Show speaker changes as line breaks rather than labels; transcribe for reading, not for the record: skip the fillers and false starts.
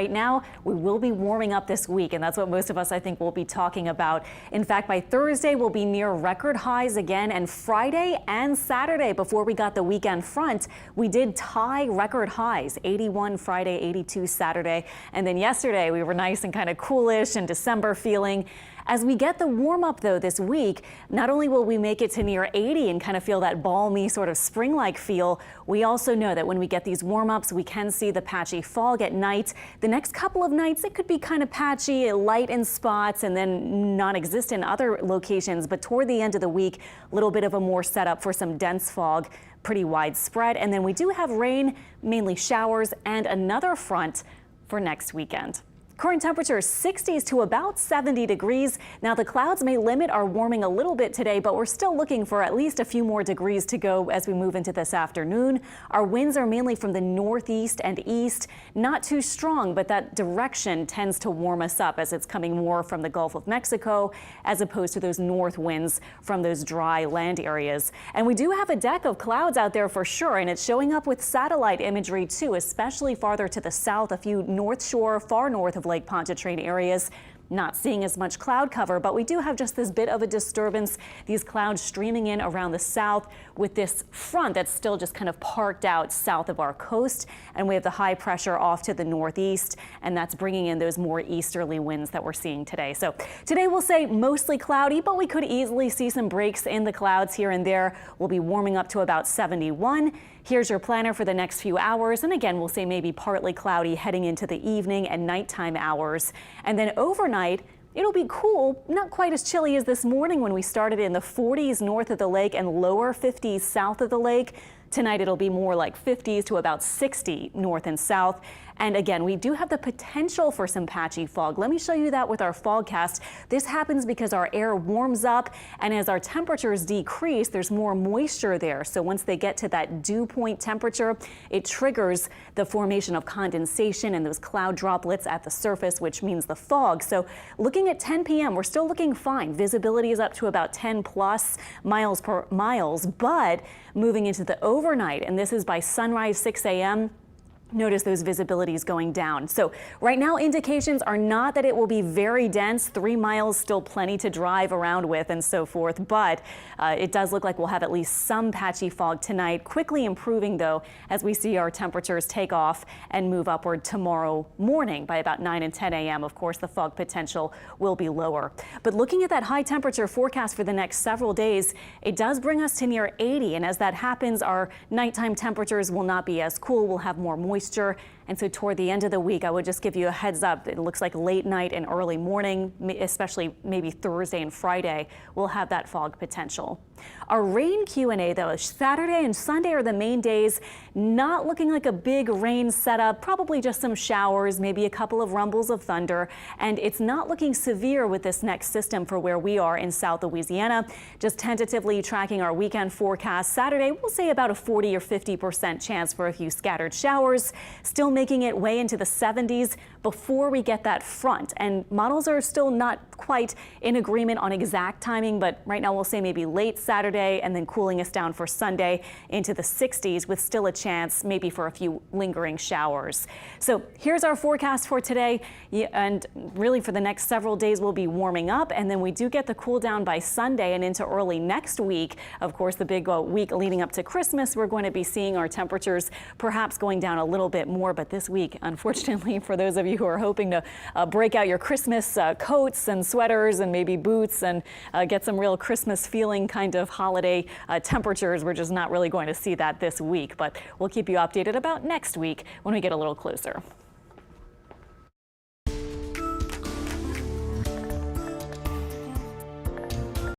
Right now, we will be warming up this week, and that's what most of us, I think, will be talking about. In fact, by Thursday, we'll be near record highs again, and Friday and Saturday, before we got the weekend front, we did tie record highs, 81 Friday, 82 Saturday, and then yesterday, we were nice and kind of coolish and December feeling. As we get the warm up, though, this week, not only will we make it to near 80 and kind of feel that balmy sort of spring-like feel, we also know that when we get these warm ups, we can see the patchy fog at night. The next couple of nights, it could be kind of patchy, light in spots, and then non-existent in other locations. But toward the end of the week, a little bit of a more setup for some dense fog, pretty widespread. And then we do have rain, mainly showers, and another front for next weekend. Current temperatures 60s to about 70 degrees. Now the clouds may limit our warming a little bit today, but we're still looking for at least a few more degrees to go as we move into this afternoon. Our winds are mainly from the northeast and east, not too strong, but that direction tends to warm us up as it's coming more from the Gulf of Mexico as opposed to those north winds from those dry land areas. And we do have a deck of clouds out there for sure, and it's showing up with satellite imagery too, especially farther to the south, a few north shore, far north of Lake Pontchartrain areas. Not seeing as much cloud cover, but we do have just this bit of a disturbance. These clouds streaming in around the south with this front that's still just kind of parked out south of our coast. And we have the high pressure off to the northeast, and that's bringing in those more easterly winds that we're seeing today. So today we'll say mostly cloudy, but we could easily see some breaks in the clouds here and there. We'll be warming up to about 71. Here's your planner for the next few hours. And again, we'll say maybe partly cloudy heading into the evening and nighttime hours. And then overnight, it'll be cool, not quite as chilly as this morning when we started in the 40s north of the lake and lower 50s south of the lake. Tonight, it'll be more like 50s to about 60 north and south. And again, we do have the potential for some patchy fog. Let me show you that with our fogcast. This happens because our air warms up, and as our temperatures decrease, there's more moisture there. So once they get to that dew point temperature, it triggers the formation of condensation and those cloud droplets at the surface, which means the fog. So looking at 10 p.m., we're still looking fine. Visibility is up to about 10 plus miles, but moving into the overnight, and this is by sunrise 6 a.m., notice those visibilities going down. So right now, indications are not that it will be very dense. 3 miles, still plenty to drive around with and so forth. But it does look like we'll have at least some patchy fog tonight, quickly improving, though, as we see our temperatures take off and move upward tomorrow morning by about 9 and 10 a.m. Of course, the fog potential will be lower. But looking at that high temperature forecast for the next several days, it does bring us to near 80. And as that happens, our nighttime temperatures will not be as cool. We'll have more moisture. And so toward the end of the week, I would just give you a heads up. It looks like late night and early morning, especially maybe Thursday and Friday, we'll have that fog potential. Our rain Q&A, though, Saturday and Sunday are the main days. Not looking like a big rain setup, probably just some showers, maybe a couple of rumbles of thunder. And it's not looking severe with this next system for where we are in South Louisiana. Just tentatively tracking our weekend forecast. Saturday, we'll say about a 40 or 50% chance for a few scattered showers. Still making it way into the 70s before we get that front. And models are still not quite in agreement on exact timing, but right now we'll say maybe late Saturday and then cooling us down for Sunday into the 60s with still a chance maybe for a few lingering showers. So here's our forecast for today. And really for the next several days, we'll be warming up, and then we do get the cool down by Sunday and into early next week. Of course, the big week leading up to Christmas, we're going to be seeing our temperatures perhaps going down a little bit more. But this week, unfortunately, for those of you who are hoping to break out your Christmas coats and sweaters and maybe boots and get some real Christmas feeling kind of holiday temperatures, we're just not really going to see that this week. But we'll keep you updated about next week when we get a little closer.